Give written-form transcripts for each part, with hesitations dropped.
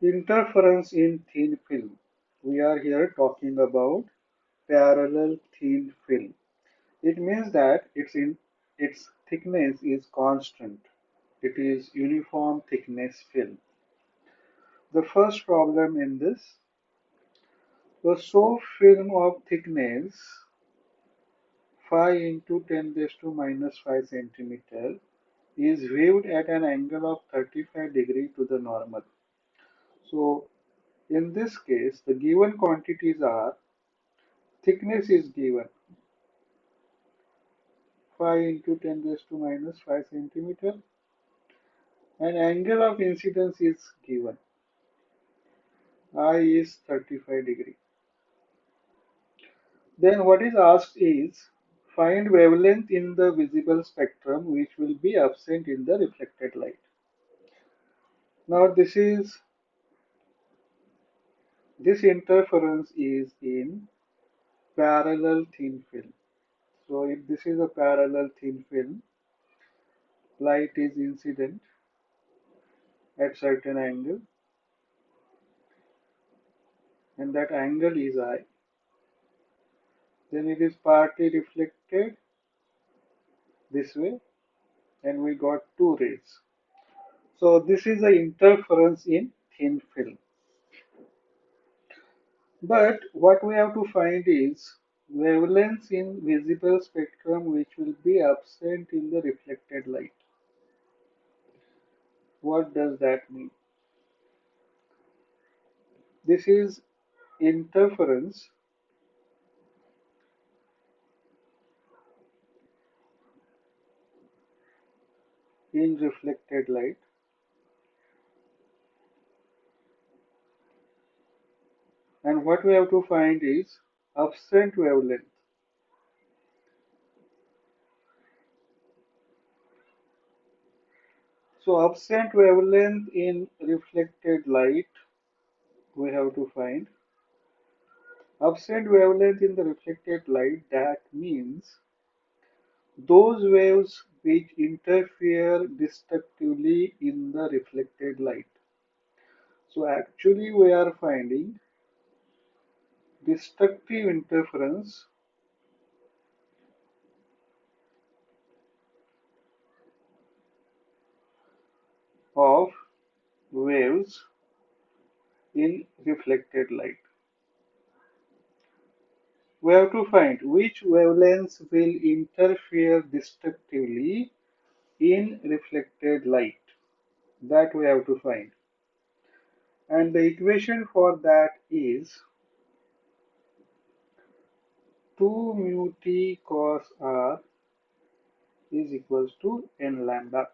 Interference in thin film. We are here talking about parallel thin film. It means that its thickness is constant. It is uniform thickness film. The first problem in this, the soap film of thickness 5 into 10 raised to minus 5 centimeter is viewed at an angle of 35 degree to the normal. So in this case, the given quantities are thickness is given 5 into 10 raised to minus 5 centimeter and angle of incidence is given. I is 35 degree. Then what is asked is find wavelength in the visible spectrum which will be absent in the reflected light. Now this interference is in parallel thin film. So if this is a parallel thin film, light is incident at certain angle and that angle is I. Then it is partly reflected this way and we got two rays. So this is the interference in thin film. But what we have to find is wavelengths in visible spectrum which will be absent in the reflected light. What does that mean? This is interference in reflected light, and what we have to find is absent wavelength. So absent wavelength in reflected light we have to find. Absent wavelength in the reflected light, that means those waves which interfere destructively in the reflected light. So actually we are finding destructive interference of waves in reflected light. We have to find which wavelengths will interfere destructively in reflected light. That we have to find. And the equation for that is 2 mu t cos r is equals to n lambda.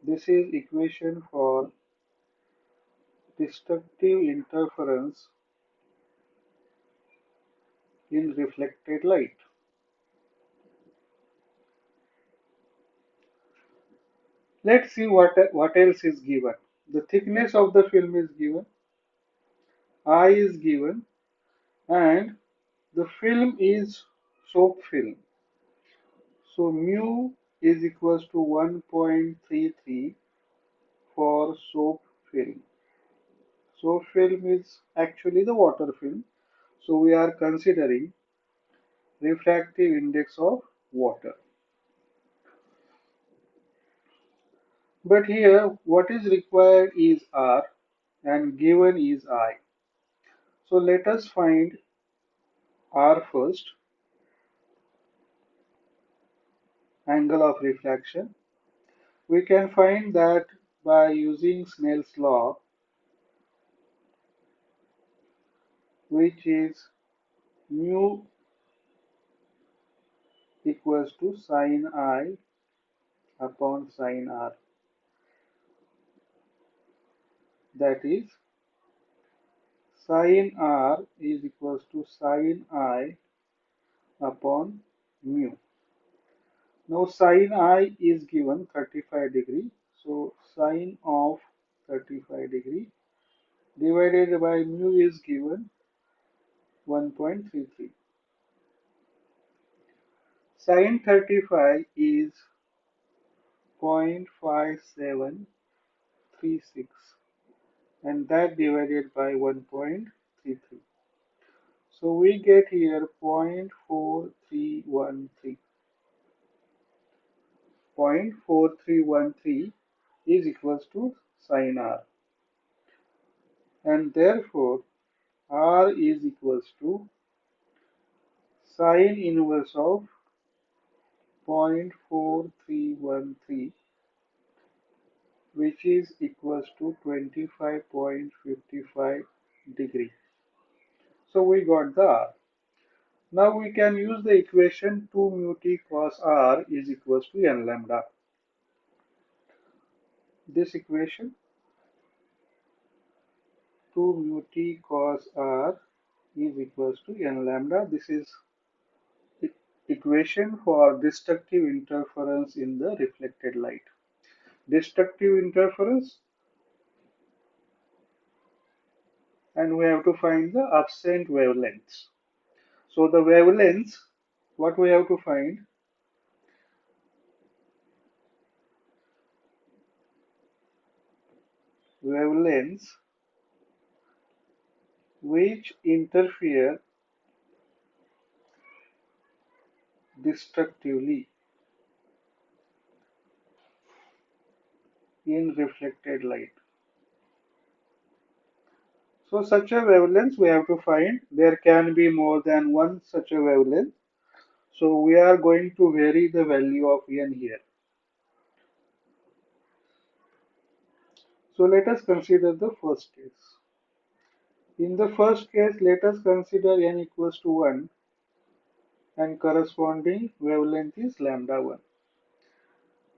This is equation for destructive interference in reflected light. Let's see what else is given. The thickness of the film is given, I is given, and the film is soap film. So mu is equals to 1.33 for soap film. Soap film is actually the water film. So we are considering refractive index of water. But here what is required is R and given is I. So let us find R first, angle of refraction. We can find that by using Snell's law, which is mu equals to sine I upon sine R. That is sine R is equals to sine I upon mu. Now sine I is given 35 degree. So sine of 35 degree divided by mu is given 1.33. Sine 35 is 0.5736 and that divided by 1.33. So we get here 0.4313. 0.4313 is equals to sin r, and therefore r is equals to sine inverse of 0.4313, which is equals to 25.55 degree. So we got the r. Now we can use the equation 2 mu t cos r is equals to n lambda. This equation 2 mu t cos r is equals to n lambda. This is the equation for destructive interference in the reflected light. Destructive interference, and we have to find the absent wavelengths. So the wavelengths, what we have to find? Wavelengths which interfere destructively in reflected light. So such a wavelength we have to find. There can be more than one such a wavelength. So we are going to vary the value of n here. So let us consider the first case. In the first case, let us consider n equals to 1 and corresponding wavelength is lambda 1.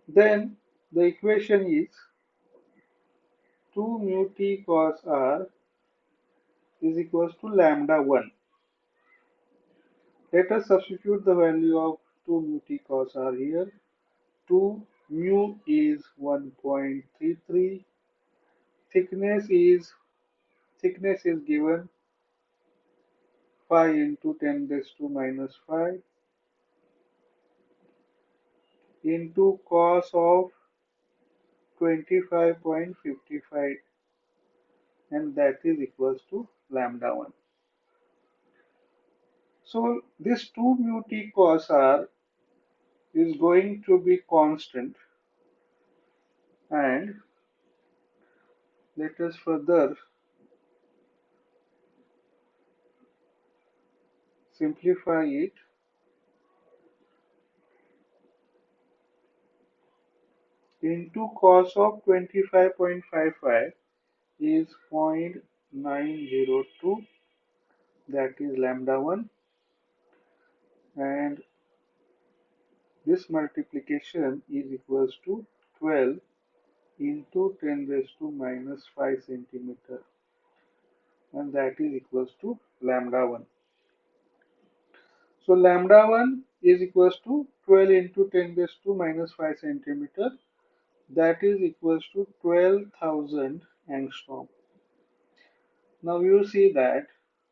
Then the equation is 2 mu t cos r is equals to lambda 1. Let us substitute the value of 2 mu t cos r here. 2 mu is 1.33. Thickness is given 5 into 10 raised to minus 5 into cos of 25.55, and that is equals to lambda 1. So this 2 mu t cos r is going to be constant, and let us further simplify it. Into cos of 25.55 is 0.902, that is lambda 1, and this multiplication is equals to 12 into 10 raised to minus 5 centimeter, and that is equals to lambda 1. So lambda 1 is equals to 12 into 10 raised to minus 5 centimeter, that is equals to 12,000 angstrom. Now you see that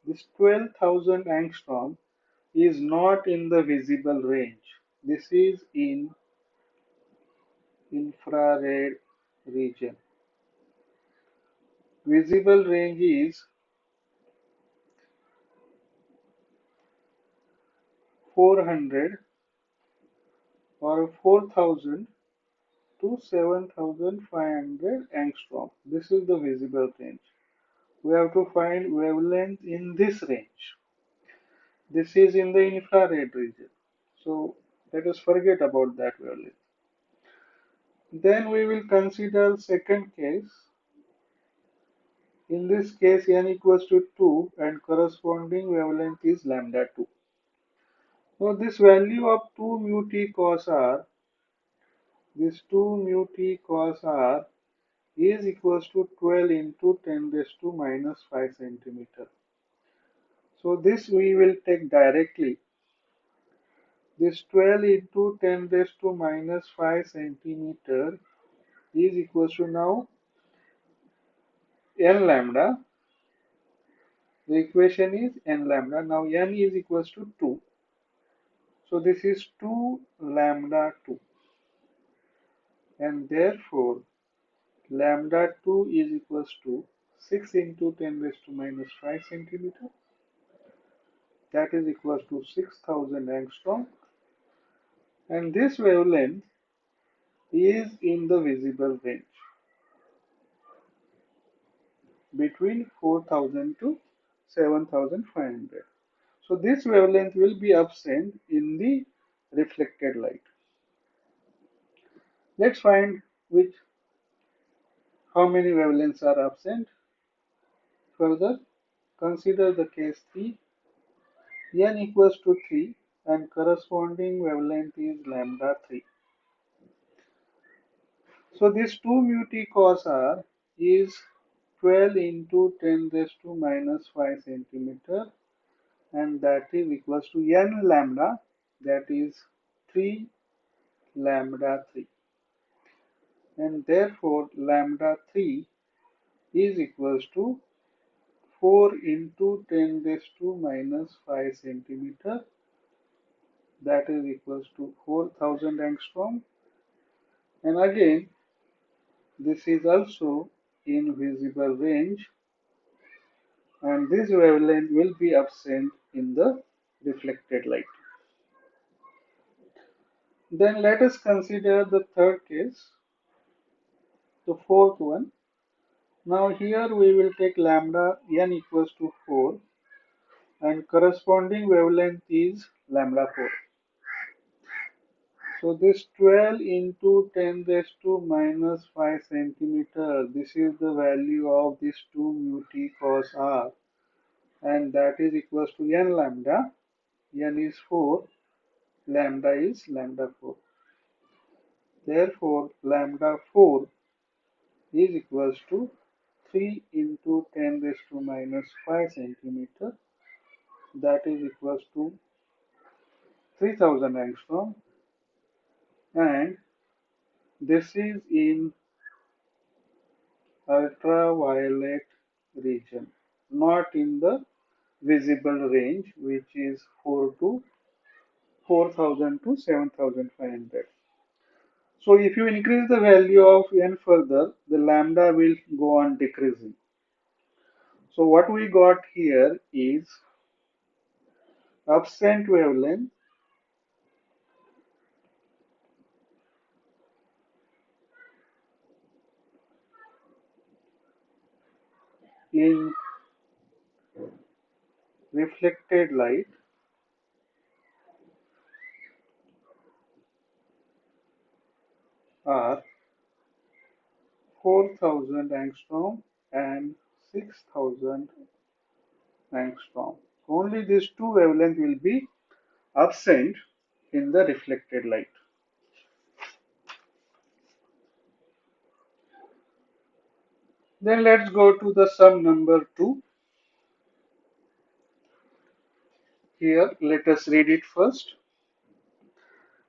this 12,000 angstrom is not in the visible range. This is in infrared region. Visible range is 400 or 4,000 to 7,500 angstrom. This is the visible range. We have to find wavelength in this range. This is in the infrared region. So let us forget about that wavelength. Then we will consider second case. In this case, n equals to 2 and corresponding wavelength is lambda 2. Now this value of 2 mu t cos r, this 2 mu t cos r is equals to 12 into 10 raised to minus 5 centimeter. So this we will take directly. This 12 into 10 raised to minus 5 centimeter is equals to now n lambda. The equation is n lambda. Now n is equals to 2. So this is 2 lambda 2, and therefore lambda 2 is equals to 6 into 10 raised to minus 5 centimeter, that is equals to 6000 angstrom, and this wavelength is in the visible range between 4000 to 7500. So this wavelength will be absent in the reflected light. Let's find which how many wavelengths are absent. Further, consider the case 3, n equals to 3 and corresponding wavelength is lambda 3. So this 2 mu t cos r is 12 into 10 raised to minus 5 centimeter, and that is equals to n lambda, that is 3 lambda 3, and therefore lambda 3 is equals to 4 into 10 raised to minus 5 centimeter, that is equals to 4000 angstrom, and again this is also in visible range, and this wavelength will be absent in the reflected light. Then let us consider the third case, the fourth one. Now here we will take lambda n equals to 4 and corresponding wavelength is lambda 4. So this 12 into 10 raised to minus 5 centimeter, this is the value of this 2 mu t cos r, and that is equals to n lambda. N is 4, lambda is lambda 4. Therefore, lambda 4 is equals to 3 into 10 raised to minus 5 centimeter, that is equals to 3000 angstrom, and this is in ultraviolet region, not in the visible range, which is 4000 to 7500. So if you increase the value of n further, the lambda will go on decreasing. So what we got here is absent wavelength in reflected light are 4000 angstrom and 6000 angstrom. Only these two wavelengths will be absent in the reflected light. Then let's go to the sum number 2. Here, let us read it first.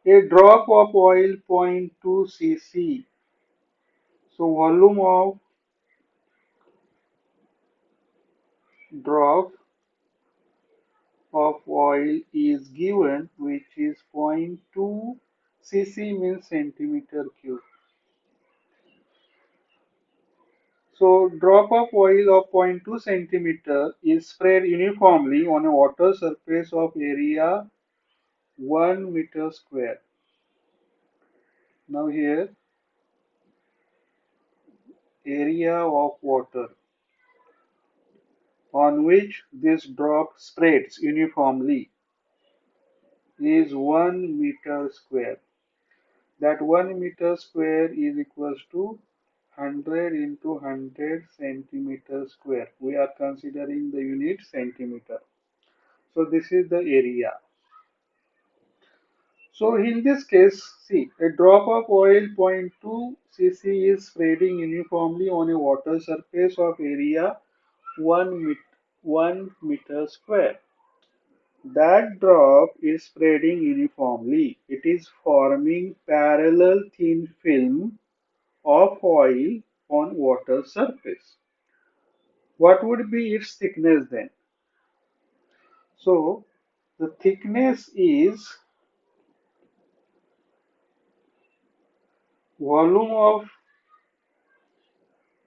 A drop of oil 0.2 cc. So volume of drop of oil is given, which is 0.2 cc means centimeter cube. So drop of oil of 0.2 centimeter is spread uniformly on a water surface of area 1 meter square. Now here area of water on which this drop spreads uniformly is 1 meter square. That 1 meter square is equals to 100 into 100 centimeter square. We are considering the unit centimeter. So this is the area. So in this case, see, a drop of oil 0.2 cc is spreading uniformly on a water surface of area 1 meter square. That drop is spreading uniformly. It is forming parallel thin film of oil on water surface. What would be its thickness then? So the thickness is volume of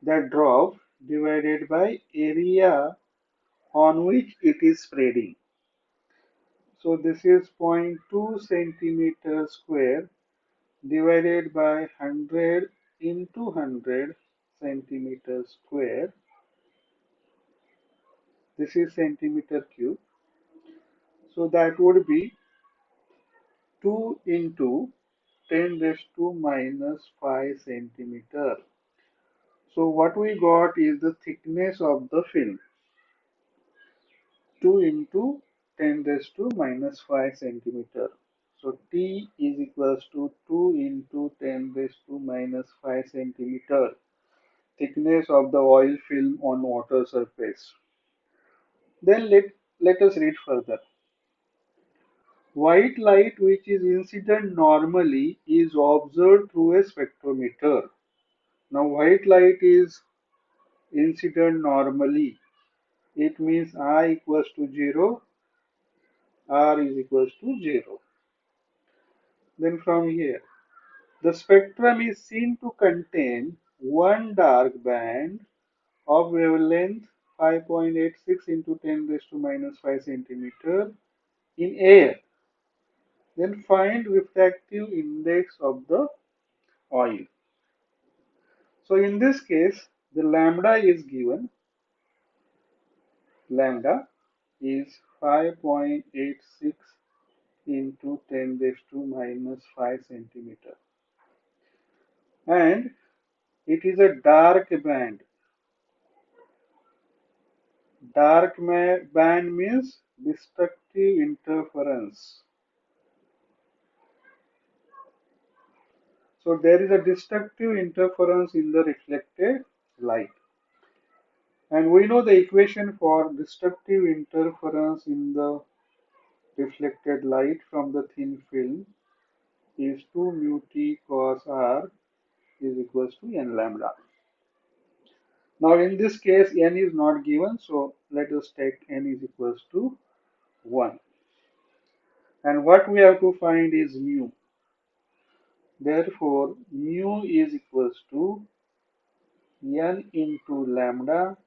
that drop divided by area on which it is spreading. So this is 0.2 centimeter square divided by 100 into 100 centimeter square. This is centimeter cube. So that would be 2 into 10 raised to minus 5 centimeter. So what we got is the thickness of the film. 2 into 10 raised to minus 5 centimeter. So T is equals to 2 into 10 raised to minus 5 centimeter thickness of the oil film on water surface. Then let us read further. White light which is incident normally is observed through a spectrometer. Now white light is incident normally. It means I equals to 0, R is equals to 0. Then from here, the spectrum is seen to contain one dark band of wavelength 5.86 into 10 raised to minus 5 centimeter in air. Then find refractive index of the oil. So in this case, the lambda is given. Lambda is 5.86 into 10 raised to minus 5 centimeter. And it is a dark band. Dark band means destructive interference. So there is a destructive interference in the reflected light. And we know the equation for destructive interference in the reflected light from the thin film is 2 mu t cos r is equals to n lambda. Now in this case n is not given, so let us take n is equals to 1. And what we have to find is mu. Therefore mu is equals to n into lambda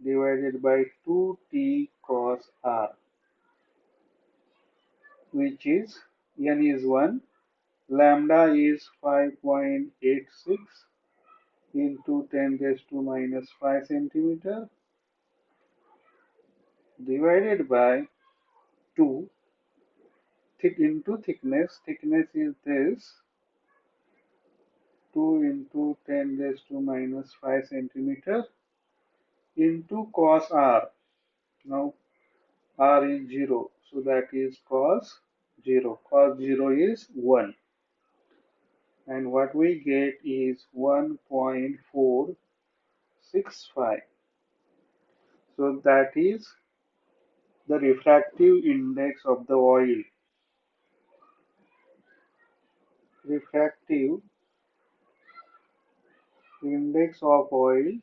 divided by 2t cos r, which is n is 1, lambda is 5.86 into 10 raised to minus 5 centimeter divided by 2 into thickness. Thickness is this 2 into 10 raised to minus 5 centimeter into cos r. Now r is 0, so that is cos 0. Cos 0 is 1. And what we get is 1.465. So that is the refractive index of the oil. Refractive index of oil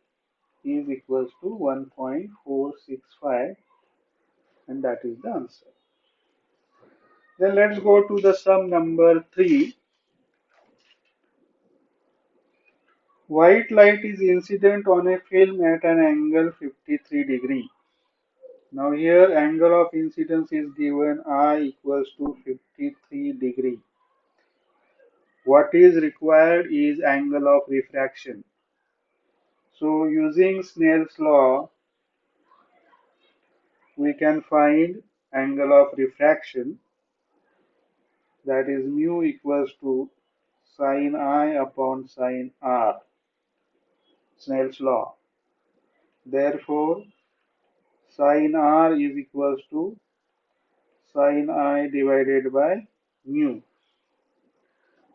is equals to 1.465, and that is the answer. Then let's go to the sum number 3. White light is incident on a film at an angle 53 degree. Now here angle of incidence is given I equals to 53 degree. What is required is angle of refraction. So using Snell's law, we can find angle of refraction, that is mu equals to sin I upon sin r, Snell's law. Therefore, sin r is equals to sin I divided by mu.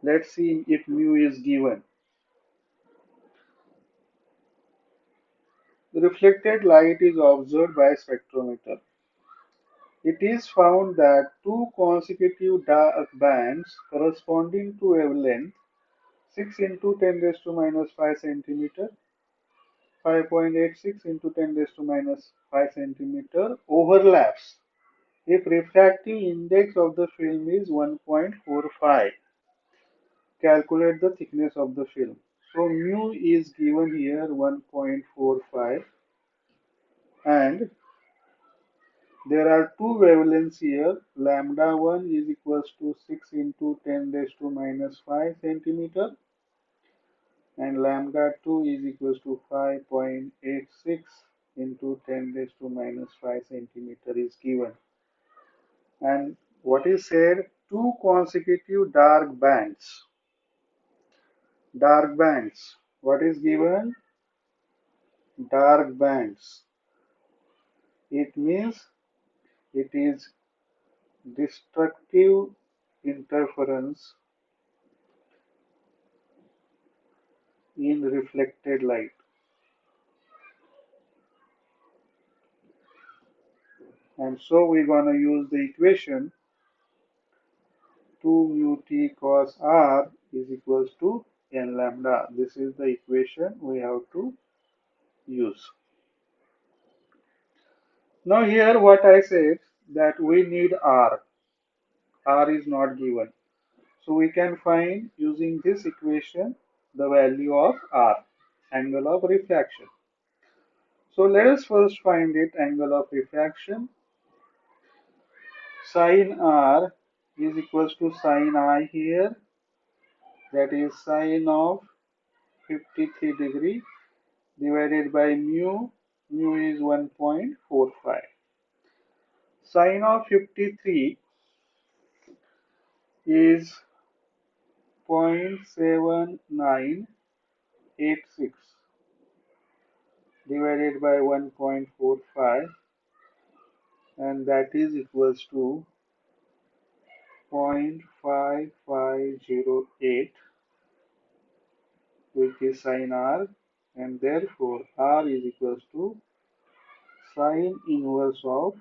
Let's see if mu is given. The reflected light is observed by spectrometer. It is found that two consecutive dark bands corresponding to wavelength 6 into 10 raised to minus 5 centimeter, 5.86 into 10 raised to minus 5 centimeter overlaps if refractive index of the film is 1.45. Calculate the thickness of the film. So mu is given here 1.45, and there are two wavelengths here. Lambda 1 is equals to 6 into 10 raised to minus 5 centimeter, and lambda 2 is equals to 5.86 into 10 raised to minus 5 centimeter is given. And what is said? Two consecutive dark bands. Dark bands. What is given? Dark bands. It means it is destructive interference in reflected light. And so we're going to use the equation 2 mu t cos r is equals to n lambda. This is the equation we have to use. Now here what I said, that we need r. R is not given. So we can find using this equation the value of r, angle of refraction. So let us first find it, angle of refraction. Sin r is equals to sin I here, that is sin of 53 degree divided by mu. Mu is 1.45. Sin of 53 is 0.7986 divided by 1.45, and that is equals to 0.5508, which is sin r, and therefore r is equals to sin inverse of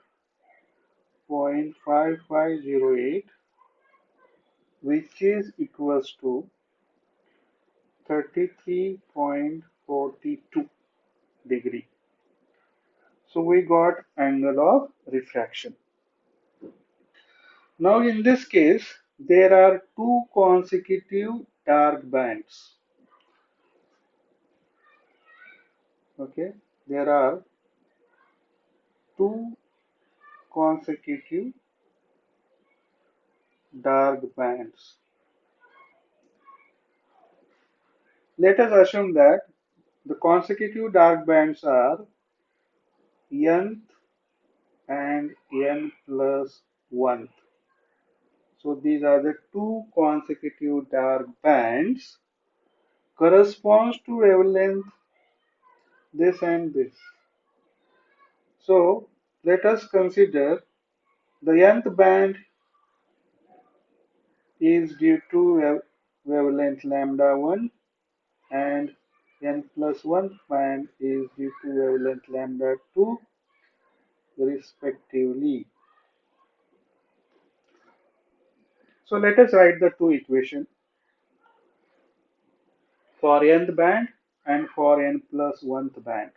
0.5508, which is equals to 33.42 degree. So we got angle of refraction. Now in this case, there are two consecutive dark bands. Okay, there are two consecutive dark bands. Let us assume that the consecutive dark bands are nth and n plus 1th. So these are the two consecutive dark bands, corresponds to wavelength this and this. So let us consider the nth band is due to wavelength lambda 1, and n plus 1 band is due to wavelength lambda 2 respectively. So let us write the two equations for nth band and for n plus 1th band.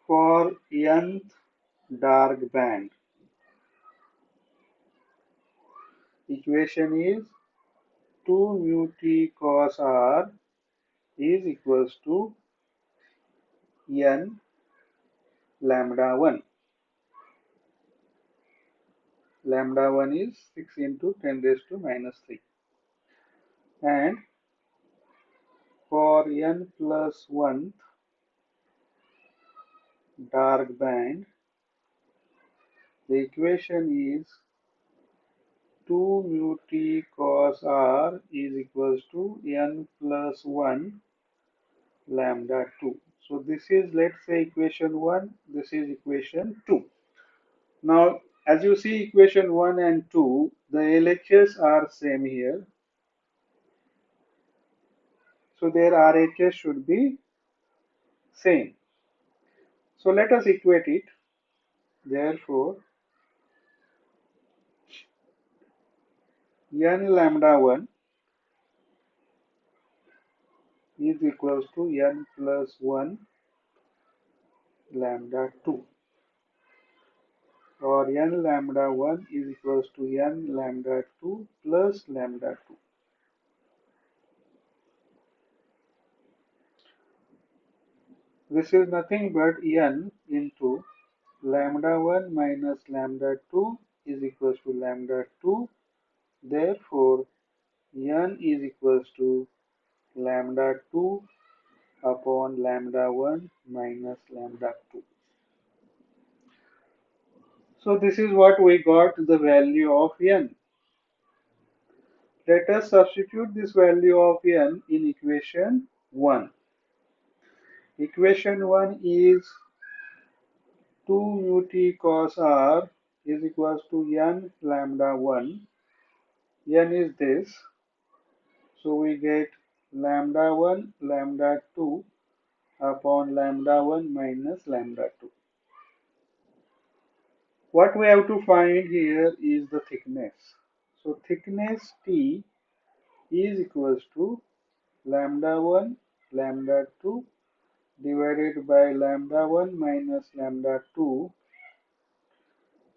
For nth dark band, equation is 2 mu t cos r is equals to n lambda 1. Lambda 1 is 6 into 10 raised to minus 3. And for n plus 1 dark band, the equation is 2 mu t cos r is equals to n plus 1 lambda 2. So this is, let's say, equation 1, this is equation 2. Now as you see, equation 1 and 2, the LHS are same here. So their RHS should be same. So let us equate it. Therefore, n lambda 1 is equals to n plus 1 lambda 2. or n lambda 1 is equals to n lambda 2 plus lambda 2. This is nothing but n into lambda 1 minus lambda 2 is equals to lambda 2. Therefore, n is equals to lambda 2 upon lambda 1 minus lambda 2. So this is what we got the value of n. Let us substitute this value of n in equation 1. Equation 1 is 2 mu t cos r is equals to n lambda 1. N is this. So we get lambda 1 lambda 2 upon lambda 1 minus lambda 2. What we have to find here is the thickness. So thickness T is equals to lambda 1 lambda 2 divided by lambda 1 minus lambda 2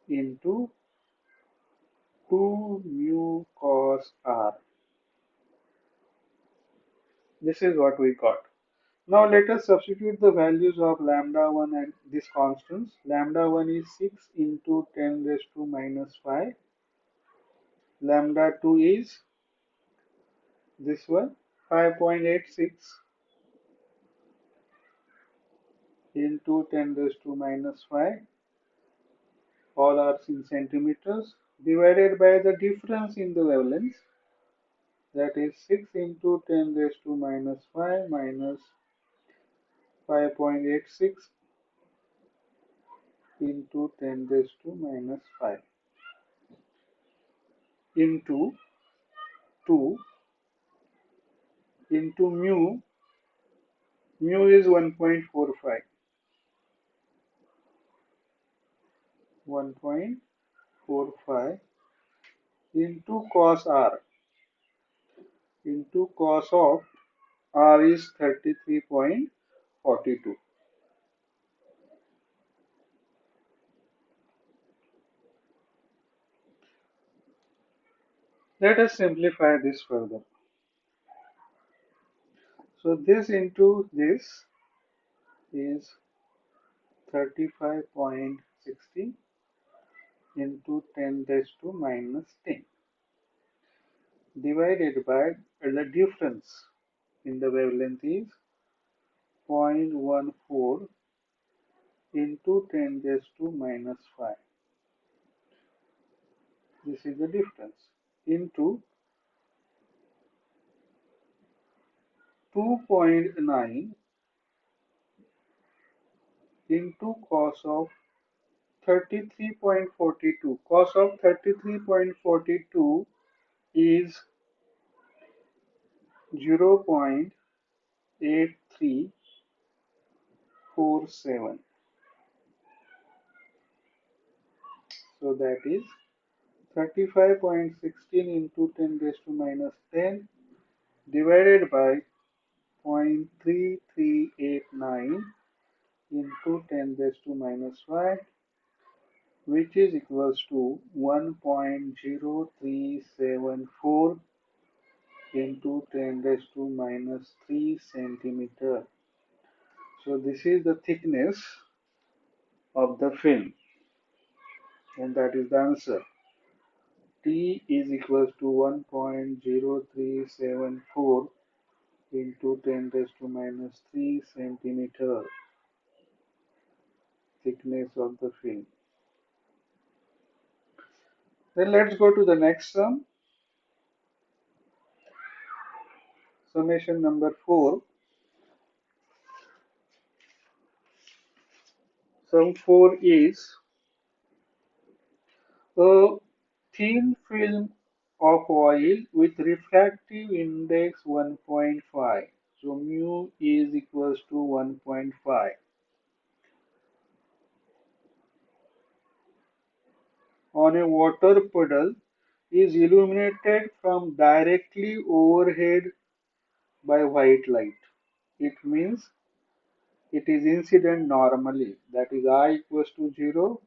into 2 mu cos r. This is what we got. Now let us substitute the values of lambda 1 and these constants. Lambda 1 is 6 into 10 raised to minus 5. Lambda 2 is this one 5.86 into 10 raised to minus 5. All are in centimeters divided by the difference in the wavelengths, that is 6 into 10 raised to minus 5 minus 5.86 into 10 raised to minus 5 into 2 into mu. Mu is 1.45. 1.45 into cos r into cos of r is 33.42. Let us simplify this further. So this into this is 35.60 into 10 raised to minus 10 divided by the difference in the wavelength is 0.14 into 10 raised to minus 5. This is the difference into 2.9 into cos of 33.42. Cos of 33.42 is 0.8347. So that is 35.16 into 10 raised to minus 10 divided by 0.3389 into 10 raised to minus 5, which is equals to 1.0374 into 10 raised to minus 3 centimeter. So this is the thickness of the film, and that is the answer. T is equals to 1.0374 into 10 raised to minus 3 centimeter thickness of the film. Then let's go to the next sum. Summation number 4. Sum 4 is a thin film of oil with refractive index 1.5. So mu is equals to 1.5. On a water puddle is illuminated from directly overhead by white light. It means it is incident normally, that is I equals to 0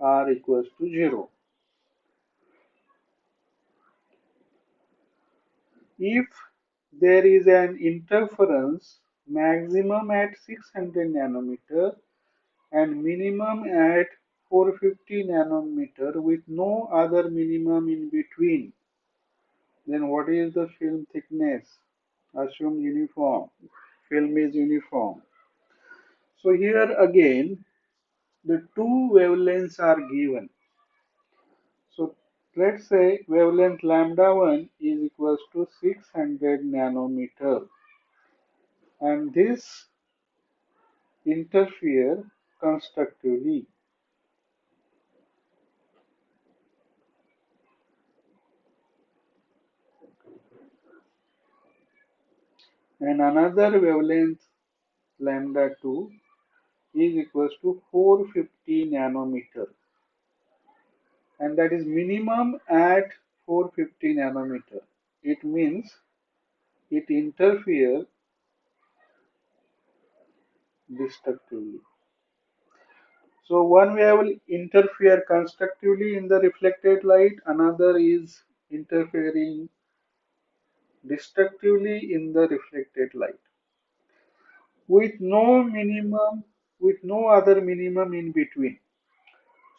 r equals to 0. If there is an interference maximum at 600 nanometer and minimum at 450 nanometer with no other minimum in between, then what is the film thickness? Assume uniform. Film is uniform. So here again, the two wavelengths are given. So let's say wavelength lambda 1 is equals to 600 nanometer, and this interfere constructively, and another wavelength lambda 2 is equals to 450 nanometer, and that is minimum at 450 nanometer. It means it interferes destructively. So one way will interfere constructively in the reflected light, another is interfering destructively in the reflected light with no minimum, with no other minimum in between.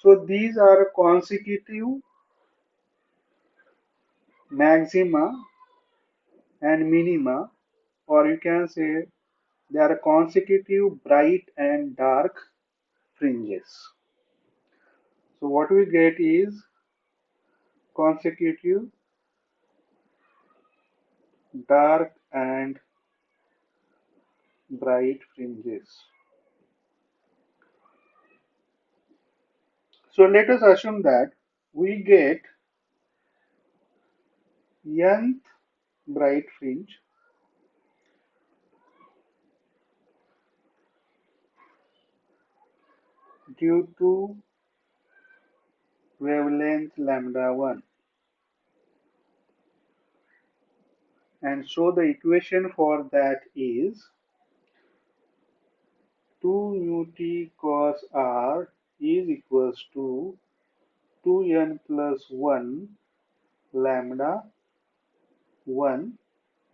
So these are consecutive maxima and minima, or you can say they are consecutive bright and dark fringes. So what we get is consecutive dark and bright fringes. So let us assume that we get nth bright fringe due to wavelength lambda 1, and so the equation for that is 2 mu t cos r is equals to 2n plus 1 lambda 1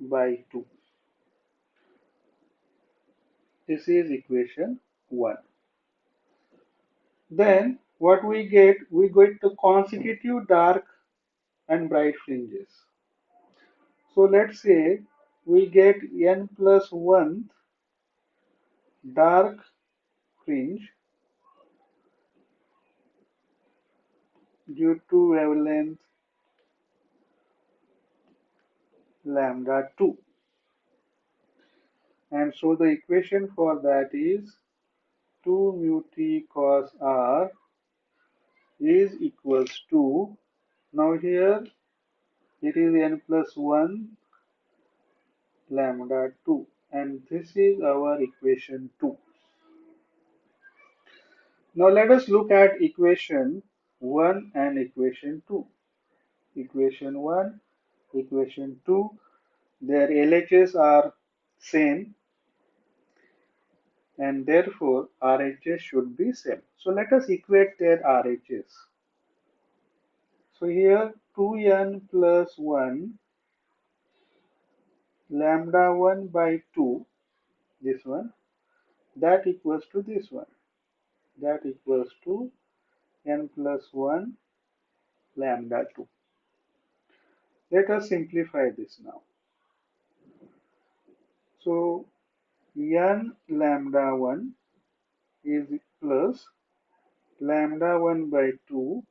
by 2. This is equation 1. Then what we get the consecutive dark and bright fringes. So let's say we get n plus 1 dark fringe due to wavelength lambda 2, and so the equation for that is 2 mu t cos r is equals to, now here it is n plus 1 lambda 2, and this is our equation 2. Now let us look at equation 1 and equation 2. Equation 1, equation 2, their LHS are same, and therefore RHS should be same. So let us equate their RHS. So here 2n plus 1 lambda 1 by 2, this one, that equals to this one, that equals to n plus 1 lambda 2. Let us simplify this now. So n lambda 1 is plus lambda 1 by 2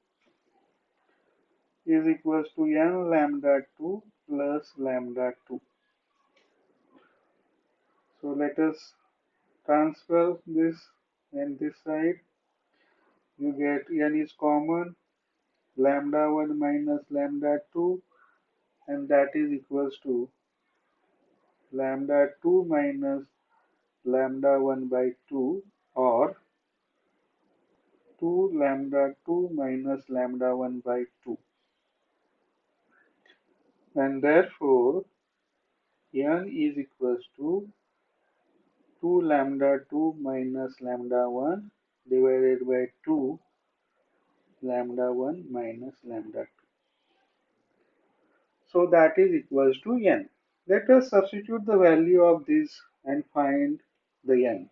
is equals to n lambda 2 plus lambda 2. So let us transfer this, and this side you get n is common, lambda 1 minus lambda 2, and that is equals to lambda 2 minus lambda 1 by 2, or 2 lambda 2 minus lambda 1 by 2, and therefore n is equals to 2 lambda 2 minus lambda 1 divided by 2 lambda 1 minus lambda 2. So that is equals to n. Let us substitute the value of this and find the n.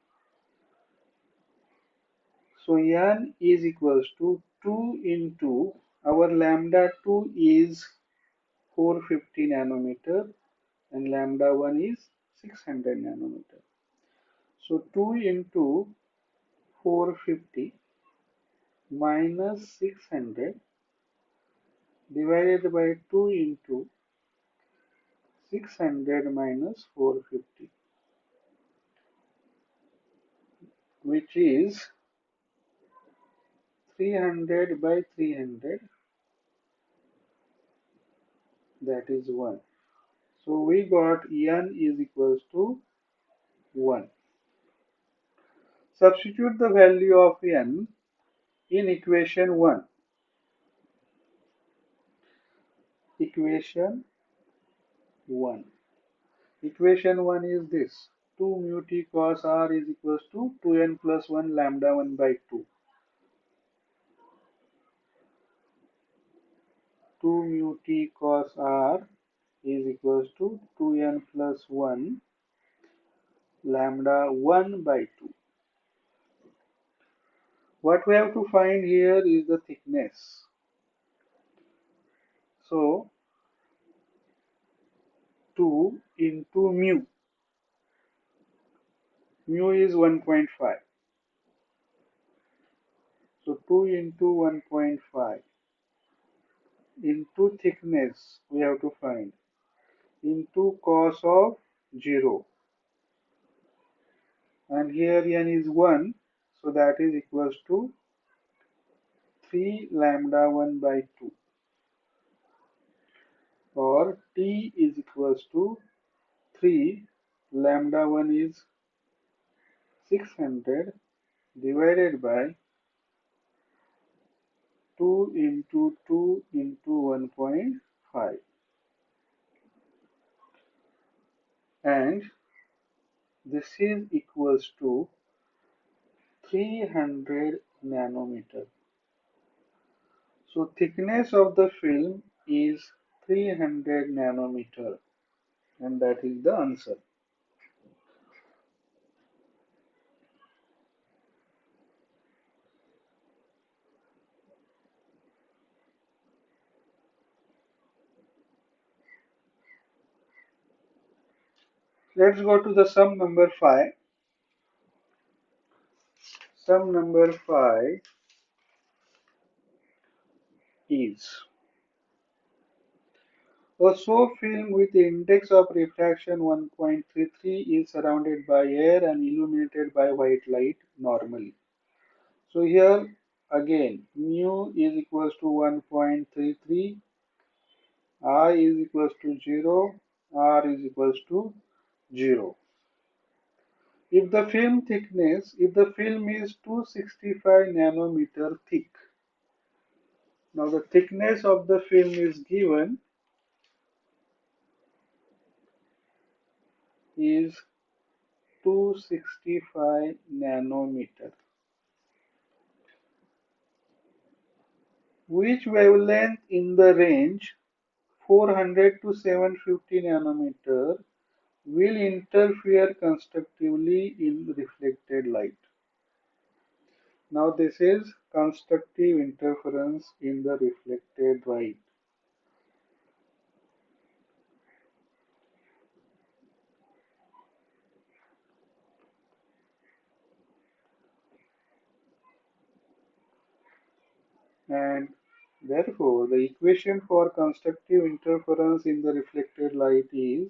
So n is equals to 2 into our lambda 2 is 450 nanometer and lambda 1 is 600 nanometer. So 2 into 450 minus 600 divided by 2 into 600 minus 450, which is 300 by 300, that is 1. So we got n is equals to 1. Substitute the value of n in equation 1. Equation 1. Equation 1 is this. 2 mu t cos r is equals to 2n plus 1 lambda 1 by 2. 2 mu t cos r is equals to 2n plus 1 lambda 1 by 2. What we have to find here is the thickness. So 2 into mu. Mu is 1.5. So 2 into 1.5 into thickness we have to find into cos of 0. And here n is 1. So that is equals to 3 lambda 1 by 2. Or t is equals to 3 lambda 1 is 600 divided by 2 into 2 into 1.5, and this is equals to 300 nanometer. So thickness of the film is 300 nanometer, and that is the answer. Let's go to the sum number 5. Sum number 5 is a soap film with index of refraction 1.33 is surrounded by air and illuminated by white light normally. So here again mu is equals to 1.33, I is equals to 0, R is equals to 0. If the film is 265 nanometer thick, now the thickness of the film is given is 265 nanometer. Which wavelength in the range 400 to 750 nanometer will interfere constructively in reflected light? Now this is constructive interference in the reflected light. And therefore, the equation for constructive interference in the reflected light is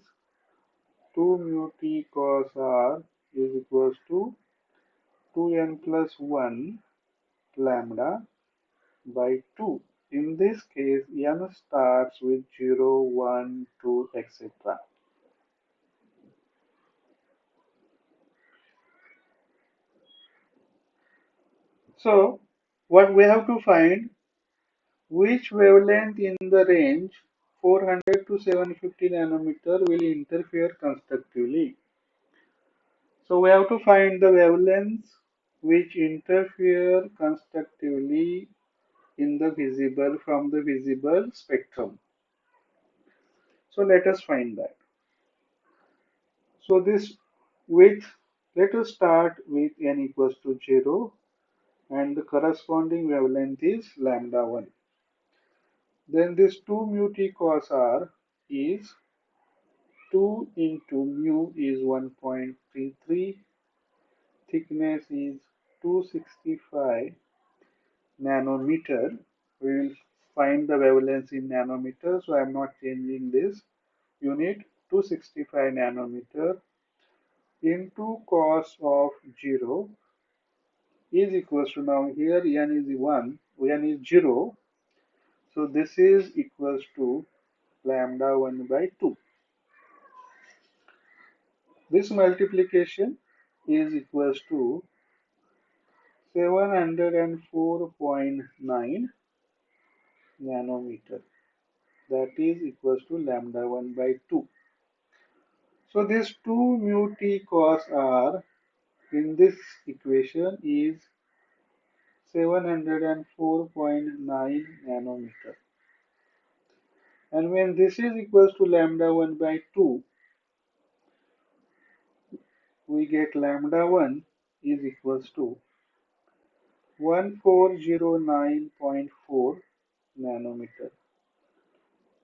2 mu t cos r is equals to 2n plus 1 lambda by 2. In this case, n starts with 0, 1, 2, etc. So, what we have to find, which wavelength in the range 400 to 750 nanometer will interfere constructively. So we have to find the wavelengths which interfere constructively in the visible from the visible spectrum. So let us find that. So this with let us start with n equals to 0 and the corresponding wavelength is lambda 1. Then this 2 mu t cos r is 2 into mu is 1.33, thickness is 265 nanometer. We will find the wavelength in nanometer, so I am not changing this unit. 265 nanometer into cos of 0 is equals to, now here n is 1, n is 0, so this is equals to lambda 1 by 2. This multiplication is equals to 704.9 nanometer, that is equals to lambda 1 by 2. So this 2 mu t cos r in this equation is 704.9 nanometer. And when this is equals to lambda 1 by 2, we get lambda 1 is equals to 1409.4 nanometer.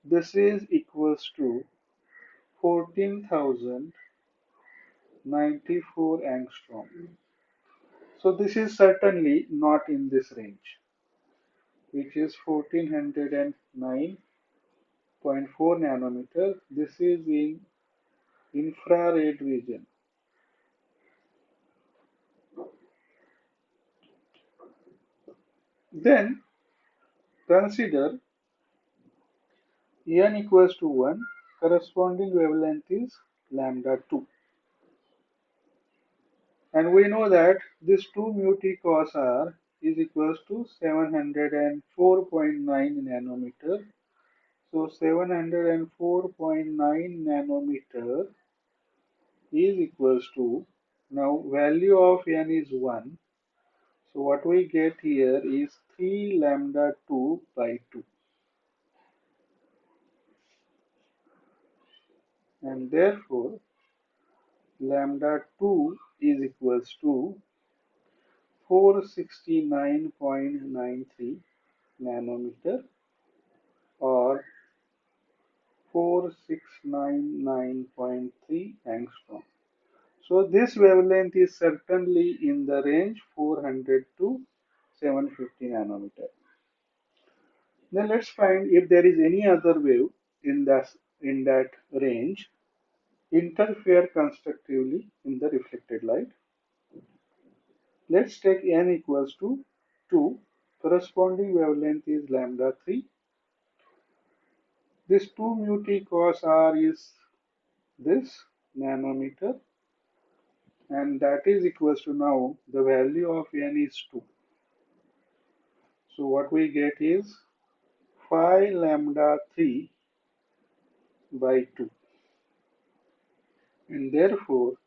This is equals to 14,094 angstrom. So this is certainly not in this range, which is 1409.4 nanometer. This is in infrared region. Then consider n equals to 1, corresponding wavelength is lambda 2. And we know that this 2 mu t cos r is equals to 704.9 nanometer. So 704.9 nanometer is equals to, now value of n is 1. So what we get here is 3 lambda 2 by 2. And therefore lambda 2 is equals to 469.93 nanometer or 4699.3 angstrom. So this wavelength is certainly in the range 400 to 750 nanometer. Then let's find if there is any other wave in that range interfere constructively in the reflected light. Let's take n equals to 2. Corresponding wavelength is lambda 3. This 2 mu t cos r is this nanometer, and that is equals to, now the value of n is 2. So what we get is 5 lambda 3 by 2, and therefore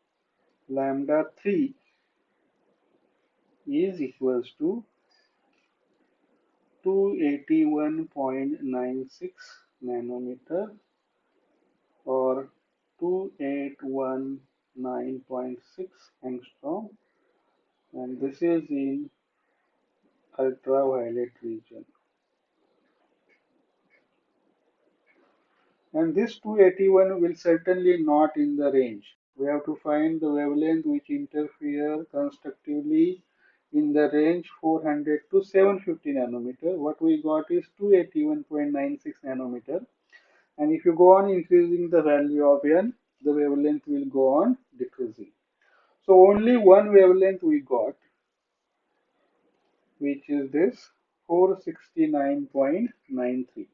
lambda 3 is equals to 281.96 nanometer or 2819.6 angstrom, and this is in ultraviolet region. And this 281 will certainly not in the range. We have to find the wavelength which interfere constructively in the range 400 to 750 nanometer. What we got is 281.96 nanometer. And if you go on increasing the value of n, the wavelength will go on decreasing. So only one wavelength we got, which is this 469.93.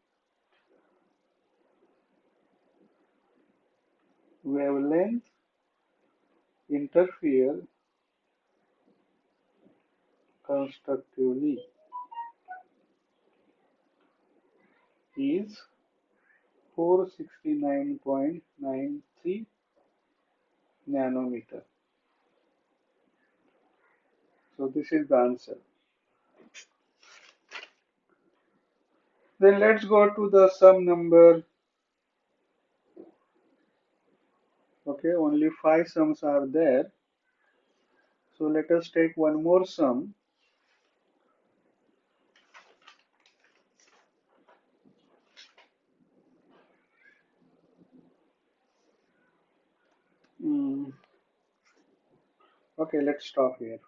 Wavelength interfere constructively is 469.93 nanometer. So this is the answer. Then let's go to the sum number. Okay, only five sums are there. So let us take one more sum. Hmm. Okay, let's stop here.